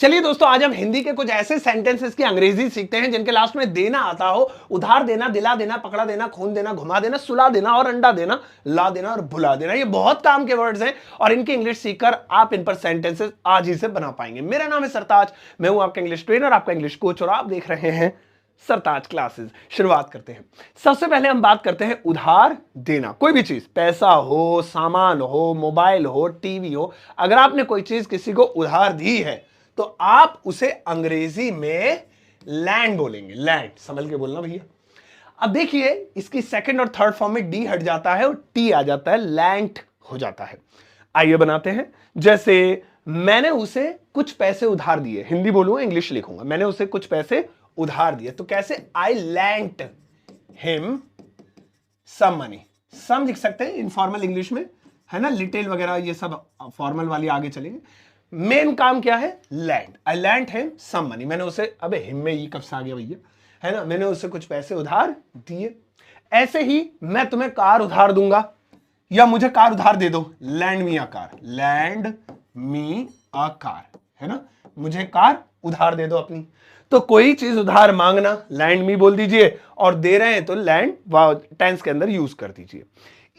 चलिए दोस्तों, आज हम हिंदी के कुछ ऐसे सेंटेंसेस की अंग्रेजी सीखते हैं जिनके लास्ट में देना आता हो। उधार देना, दिला देना, पकड़ा देना, खून देना, घुमा देना, सुला देना और अंडा देना, ला देना और भुला देना। ये बहुत काम के वर्ड्स हैं और इनकी इंग्लिश सीखकर आप इन पर सेंटेंसेस आज ही से बना पाएंगे। मेरा नाम है सरताज, मैं हूं आपका इंग्लिश ट्रेनर, आपका इंग्लिश कोच, और आप देख रहे हैं सरताज क्लासेस। शुरुआत करते हैं। सबसे पहले हम बात करते हैं उधार देना। कोई भी चीज, पैसा हो, सामान हो, मोबाइल हो, टीवी हो, अगर आपने कोई चीज किसी को उधार दी है तो आप उसे अंग्रेजी में लैंड बोलेंगे। लैंड, संभल के बोलना भैया। अब देखिए, इसकी सेकंड और थर्ड फॉर्म में डी हट जाता है और टी आ जाता है, लैंड हो जाता है। आइए बनाते हैं। जैसे मैंने उसे कुछ पैसे उधार दिए, हिंदी बोलूंगा इंग्लिश लिखूंगा। मैंने उसे कुछ पैसे उधार दिए तो कैसे, आई लैंड हिम सम मनी। सम लिख सकते हैं इनफॉर्मल इंग्लिश में, है ना, लिटिल वगैरह ये सब फॉर्मल वाली आगे चलेंगे। मेन काम क्या है, लैंड। आई लैंड हिम सम मनी। मैंने उसे, अबे हिम में ये कब से आ गया भैया, है ना, मैंने उसे कुछ पैसे उधार दिए। ऐसे ही मैं तुम्हें कार उधार दूंगा या मुझे कार उधार दे दो, land me a car. Land me a car, है ना, मुझे कार उधार दे दो अपनी। तो कोई चीज उधार मांगना, लैंड मी बोल दीजिए, और दे रहे हैं तो लैंड टेंस के अंदर यूज कर दीजिए।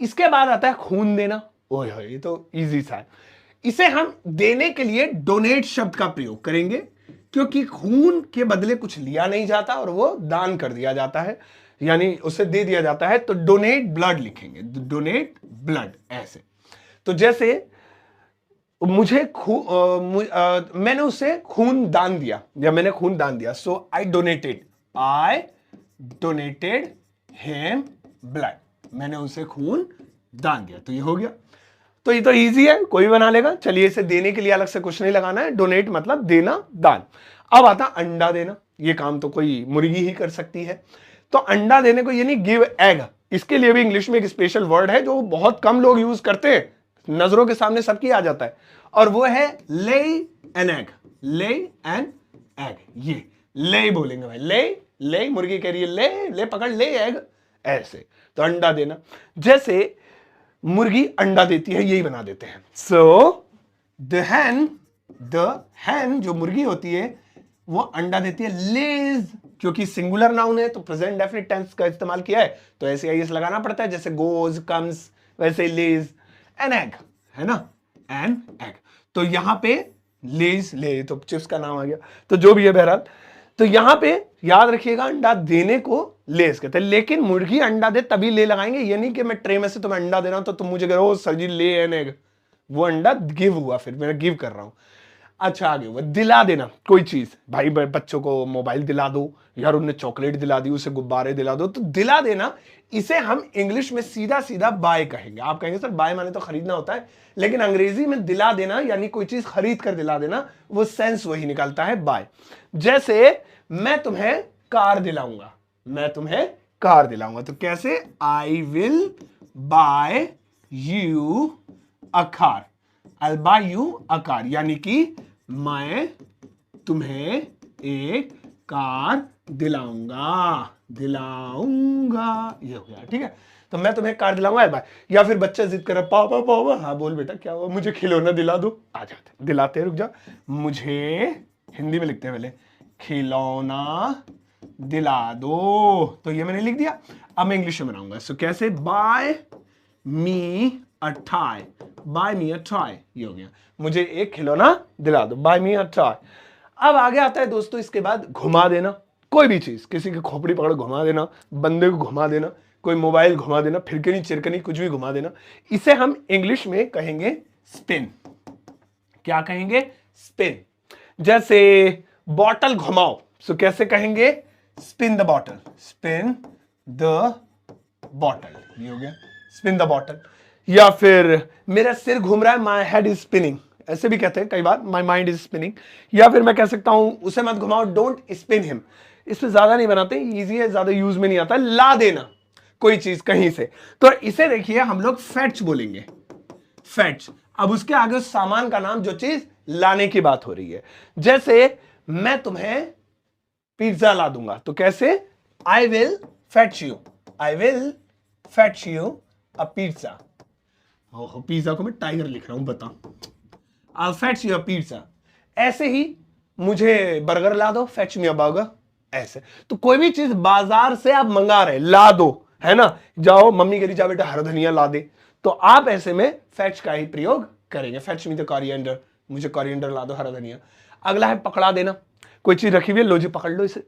इसके बाद आता है खून देना। ओए होए, ये तो इजी सा है। इसे हम देने के लिए डोनेट शब्द का प्रयोग करेंगे, क्योंकि खून के बदले कुछ लिया नहीं जाता और वो दान कर दिया जाता है, यानी उसे दे दिया जाता है। तो डोनेट ब्लड लिखेंगे, डोनेट ब्लड ऐसे। तो जैसे मुझे मैंने उसे खून दान दिया या मैंने खून दान दिया, सो आई डोनेटेड हिम ब्लड। मैंने उसे खून दान दिया, तो ये हो गया। तो ये तो इजी है, कोई बना लेगा। चलिए, इसे देने के लिए अलग से कुछ नहीं लगाना है। डोनेट मतलब देना, दान। अब आता अंडा देना। ये काम तो कोई मुर्गी ही कर सकती है। तो अंडा देने को यानी गिव एग, इसके लिए भी इंग्लिश में एक स्पेशल वर्ड है जो बहुत कम लोग यूज करते हैं, नजरों के सामने सबकी आ जाता है, और वो है ले एन एग। ले एन एग, ये ले बोलेंगे भाई। ले ले, मुर्गी कह रही है ले ले, पकड़ ले एग, ऐसे। तो अंडा देना, जैसे मुर्गी अंडा देती है, यही बना देते हैं। सो द हैन जो मुर्गी होती है वो अंडा देती है। लेज, क्योंकि सिंगुलर नाउन है तो प्रेजेंट डेफिनिट टेंस का इस्तेमाल किया है, तो ऐसे आईएस लगाना पड़ता है। जैसे गोज, कम्स, वैसे लेज एन एग, है ना, एन एग। तो यहां पे लेज, ले तो चिप्स का नाम आ गया, तो जो भी है बहरहाल। तो यहां पे याद रखिएगा, अंडा देने को लेज कहते हैं। लेकिन मुर्गी अंडा दे तभी ले लगाएंगे, ये नहीं कि मैं ट्रे में से तुम्हें अंडा दे रहा हूं तो तुम मुझे कह रहे हो सर जी ले एन एग। वो अंडा गिव हुआ, फिर मैं गिव कर रहा हूं। अच्छा, आगे हुआ दिला देना। कोई चीज, भाई बच्चों को मोबाइल दिला दो, यार उन्हें चॉकलेट दिला दी, उसे गुब्बारे दिला दो, तो दिला देना, इसे हम इंग्लिश में सीधा सीधा बाय कहेंगे। आप कहेंगे सर बाय माने तो खरीदना होता है, लेकिन अंग्रेजी में दिला देना यानी कोई चीज खरीद कर दिला देना, वो सेंस वही निकलता है, बाय। जैसे मैं तुम्हें कार दिलाऊंगा, मैं तुम्हें कार दिलाऊंगा, तो कैसे, I will buy you a car. I'll buy you a car, यानी कि मैं तुम्हें एक कार दिलाऊंगा, ये हो गया, ठीक है। तो मैं तुम्हें कार दिलाऊंगा, बाय। या फिर बच्चा जिद कर रहा, पापा पापा, हाँ बोल बेटा क्या हुआ, मुझे खिलौना दिला दो। आ जाते दिलाते, रुक जा, मुझे हिंदी में लिखते हैं पहले, खिलौना दिला दो। तो ये मैंने लिख दिया। अब मैं इंग्लिश में बनाऊंगा, सो कैसे, buy me a toy, buy me a toy, ये हो गया, मुझे एक खिलौना दिला दो, बाय मी अ टॉय। अब आगे आता है दोस्तों, इसके बाद घुमा देना। कोई भी चीज, किसी की खोपड़ी पकड़ घुमा देना, बंदे को घुमा देना, कोई मोबाइल घुमा देना, फिरकनी चिरकनी कुछ भी घुमा देना, इसे हम इंग्लिश में कहेंगे स्पिन। क्या कहेंगे, स्पिन। जैसे बॉटल घुमाओ, सो कैसे कहेंगे, spin the bottle, spin the bottle, ये हो गया, स्पिन द बॉटल। या फिर मेरा सिर घूम रहा है, माई हेड इज स्पिनिंग, ऐसे भी कहते हैं कई बार, माई माइंड इज स्पिनिंग। या फिर मैं कह सकता हूं, उसे मत घुमाओ, डोंट स्पिन हिम। इसमें ज्यादा नहीं बनाते, इजी है, ज्यादा यूज में नहीं आता। ला देना कोई चीज कहीं से, तो इसे देखिए हम लोग फेच बोलेंगे, फेच। अब उसके आगे उस सामान का नाम, जो चीज लाने की बात हो रही है। जैसे मैं तुम्हें पिज्जा ला दूंगा, तो कैसे, I will fetch you, I will fetch you a pizza. Pizza को मैं टाइगर लिख रहा हूं, बताओ, I'll fetch you a pizza। ऐसे ही मुझे बर्गर ला दो, फेच मी अ बर्गर, ऐसे। तो कोई भी चीज बाजार से आप मंगा रहे, ला दो, है ना, जाओ मम्मी कह रही जा बेटा हरा धनिया ला दे, तो आप ऐसे में फेच का ही प्रयोग करेंगे, फेच मी द कोरिएंडर, मुझे कोरिएंडर ला दो, हरा धनिया। अगला है पकड़ा देना, कोई चीज रखी हुई है, लो जी पकड़ लो इसे,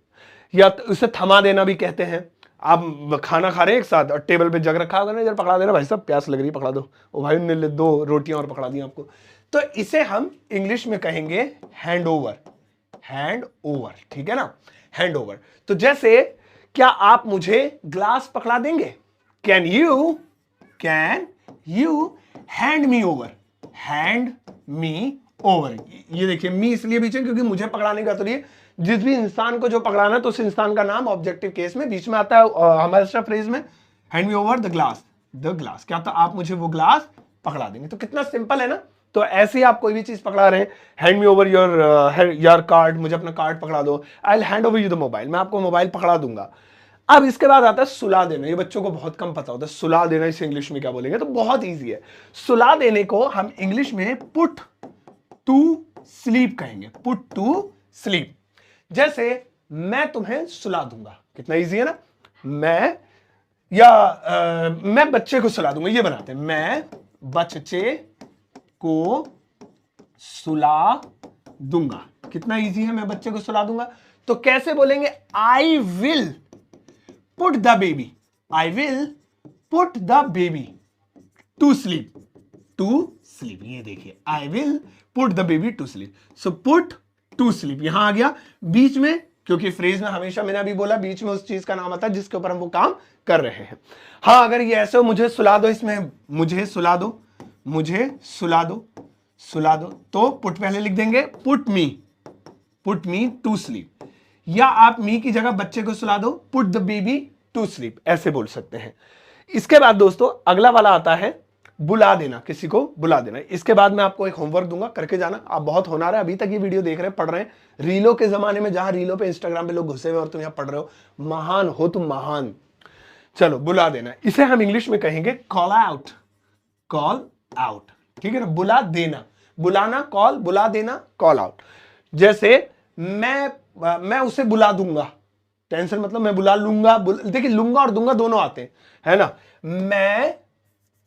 या तो उसे थमा देना भी कहते हैं। आप खाना खा रहे हैं एक साथ और टेबल पे जग रखा होगा ना, इधर पकड़ा देना, भाई साहब प्यास लग रही है पकड़ा दो, ओ भाई ने ले 2 रोटियां और पकड़ा दी आपको। तो इसे हम इंग्लिश में कहेंगे हैंड ओवर, हैंड ओवर, ठीक है ना, हैंड ओवर। तो जैसे क्या आप मुझे ग्लास पकड़ा देंगे, can you hand me over, hand me over. ये देखिए मी इसलिए बीच में क्योंकि मुझे पकड़ाने का, तो लिए जिस भी इंसान को जो पकड़ाना है तो उस इंसान का नाम ऑब्जेक्टिव केस में बीच में आता है हमारे फ्रेज में, hand me over the glass, क्या था, आप मुझे वो ग्लास पकड़ा देंगे। तो कितना सिंपल है ना। तो ऐसे ही आप कोई भी चीज पकड़ा रहे हैं, hand me over your card, मुझे अपना कार्ड पकड़ा दो, I will hand over you the mobile, मैं आपको मोबाइल पकड़ा दूंगा। अब इसके बाद आता है सुला देना, ये बच्चों को बहुत कम पता होता है, सुला देना इसे इंग्लिश में क्या बोलेंगे, तो बहुत ईजी है। सुला देने को हम इंग्लिश में पुट टू स्लीप कहेंगे, पुट टू स्लीप। जैसे मैं तुम्हें सुला दूंगा, कितना इजी है ना, मैं बच्चे को सुला दूंगा, ये बनाते हैं, मैं बच्चे को सुला दूंगा, कितना इजी है, मैं बच्चे को सुला दूंगा। तो कैसे बोलेंगे, I will put the baby, I will put the baby to sleep, ये देखिए, I will put the baby to sleep. So put to sleep यहां आ गया बीच में, क्योंकि फ्रेज में हमेशा मैंने अभी बोला बीच में उस चीज का नाम आता है जिसके ऊपर हम वो काम कर रहे हैं। हाँ, अगर ये ऐसे हो, मुझे सुला दो, इसमें मुझे सुला दो, तो पुट पहले लिख देंगे, पुट मी टू स्लीप, या आप मी की जगह बच्चे को सुला दो, put the baby to sleep, ऐसे बोल सकते हैं। इसके बाद दोस्तों अगला वाला आता है बुला देना, किसी को बुला देना। इसके बाद मैं आपको एक होमवर्क दूंगा, करके जाना, आप बहुत होनहार है, अभी तक ये वीडियो देख रहे हैं, पढ़ रहे हैं, रीलों के जमाने में जहां रीलों पे इंस्टाग्राम पे लोग घुसे हुए और तुम यहां पढ़ रहे हो, महान हो तुम, महान। चलो बुला देना, इसे हम इंग्लिश में कहेंगे कॉल आउट, ठीक है ना, बुला देना, बुलाना कॉल, बुला देना कॉल आउट। जैसे मैं उसे बुला दूंगा, टेंशन मतलब मैं बुला लूंगा, देखिए लूंगा और दूंगा दोनों आते हैं, है ना।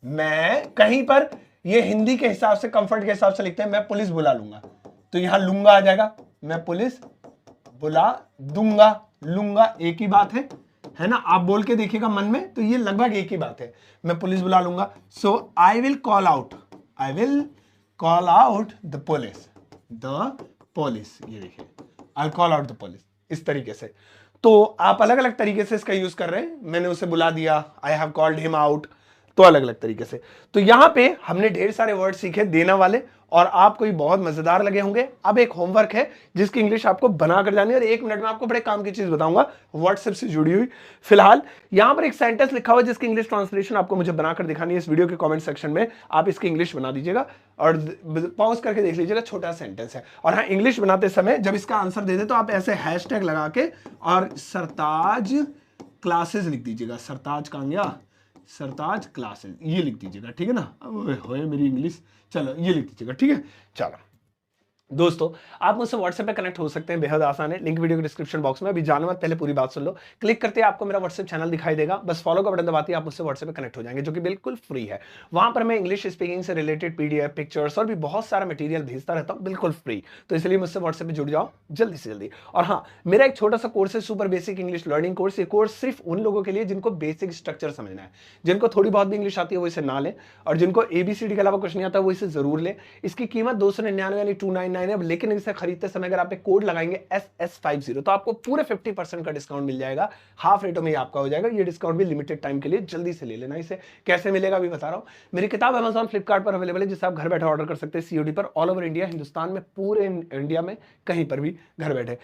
मैं कहीं पर ये हिंदी के हिसाब से, कंफर्ट के हिसाब से लिखते हैं, मैं पुलिस बुला लूंगा, तो यहां लूंगा आ जाएगा, मैं पुलिस बुला दूंगा, लूंगा एक ही बात है ना, आप बोल के देखिएगा मन में, तो ये लगभग एक ही बात है, मैं पुलिस बुला लूंगा। So I will call out the police, ये देखिए, I will call out the police, इस तरीके से। तो आप अलग अलग तरीके से इसका यूज कर रहे हैं, मैंने उसे बुला दिया, I have called him out, तो अलग अलग तरीके से। तो यहां पे हमने ढेर सारे वर्ड सीखे देना वाले, और आपको ये बहुत मजेदार लगे होंगे। अब एक होमवर्क है जिसकी इंग्लिश आपको बनाकर जानी है, और 1 मिनट में आपको बड़े काम की चीज बताऊंगा व्हाट्सएप से जुड़ी हुई। फिलहाल यहां पर एक सेंटेंस लिखा हुआ है जिसकी इंग्लिश ट्रांसलेशन आपको मुझे बनाकर दिखानी है। इस वीडियो के कमेंट सेक्शन में आप इसकी इंग्लिश बना दीजिएगा और पॉज करके देख लीजिएगा, छोटा सेंटेंस है। और हाँ, इंग्लिश बनाते समय जब इसका आंसर दे दे तो आप ऐसे हैशटैग लगा के और सरताज क्लासेस लिख दीजिएगा, सरताज कांग्या, सरताज क्लासेस, ये लिख दीजिएगा, ठीक है ना। होए मेरी इंग्लिश, चलो ये लिख दीजिएगा, ठीक है। चलो दोस्तों, आप मुझसे व्हाट्सएप पे कनेक्ट हो सकते हैं, बेहद आसान है, लिंक वीडियो के डिस्क्रिप्शन बॉक्स में। अभी जाने मत, पहले पूरी बात सुन लो। क्लिक करते ही आपको मेरा व्हाट्सएप चैनल दिखाई देगा, बस फॉलो का बटन दबाते ही आप मुझसे व्हाट्सएप पे कनेक्ट हो जाएंगे, जो कि बिल्कुल फ्री है। वहां पर मैं इंग्लिश स्पीकिंग से रिलेटेड पीडीएफ, पिक्चर्स और भी बहुत सारा मटेरियल भेजता रहता हूँ, बिल्कुल फ्री। तो इसलिए मुझसे व्हाट्सएप पे जुड़ जाओ जल्दी से जल्दी। और हाँ, मेरा एक छोटा सा कोर्स है, super basic English learning course. ये कोर्स सिर्फ उन लोगों के लिए जिनको बेसिक स्ट्रक्चर समझना है, जिनको थोड़ी बहुत भी इंग्लिश आती है वो इसे ना ले, और जिनको ABCD के अलावा कुछ नहीं आता वो इसे जरूर ले। इसकी कीमत 299 यानी 299 है, लेकिन इसे खरीदते समय अगर आप एक कोड लगाएंगे SS50 तो आपको पूरे 50% का डिस्काउंट मिल जाएगा, हाफ रेटों में ही आपका हो जाएगा। ये डिस्काउंट भी लिमिटेड टाइम के लिए, जल्दी से ले लेना। इसे कैसे मिलेगा अभी बता रहा हूं। मेरी किताब Amazon फ्लिपकार्ट पर अवेलेबल है, जिसे आप घर बैठे ऑर्डर कर सकते हैं COD पर, ऑल ओवर इंडिया, हिंदुस्तान में, पूरे इंडिया में कहीं पर भी घर बैठे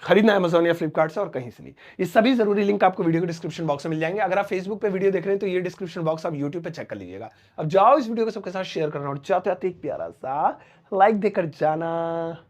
खरीदना है Amazon या फ्लिपकार्ट से, और कहीं से नहीं। ये सभी जरूरी लिंक आपको वीडियो के डिस्क्रिप्शन बॉक्स में मिल जाएंगे। अगर आप फेसबुक पे वीडियो देख रहे हैं तो ये डिस्क्रिप्शन बॉक्स आप यूट्यूब पे चेक कर लीजिएगा। अब जाओ इस वीडियो को सबके साथ शेयर करना, और चाहते एक प्यारा सा लाइक देकर जाना।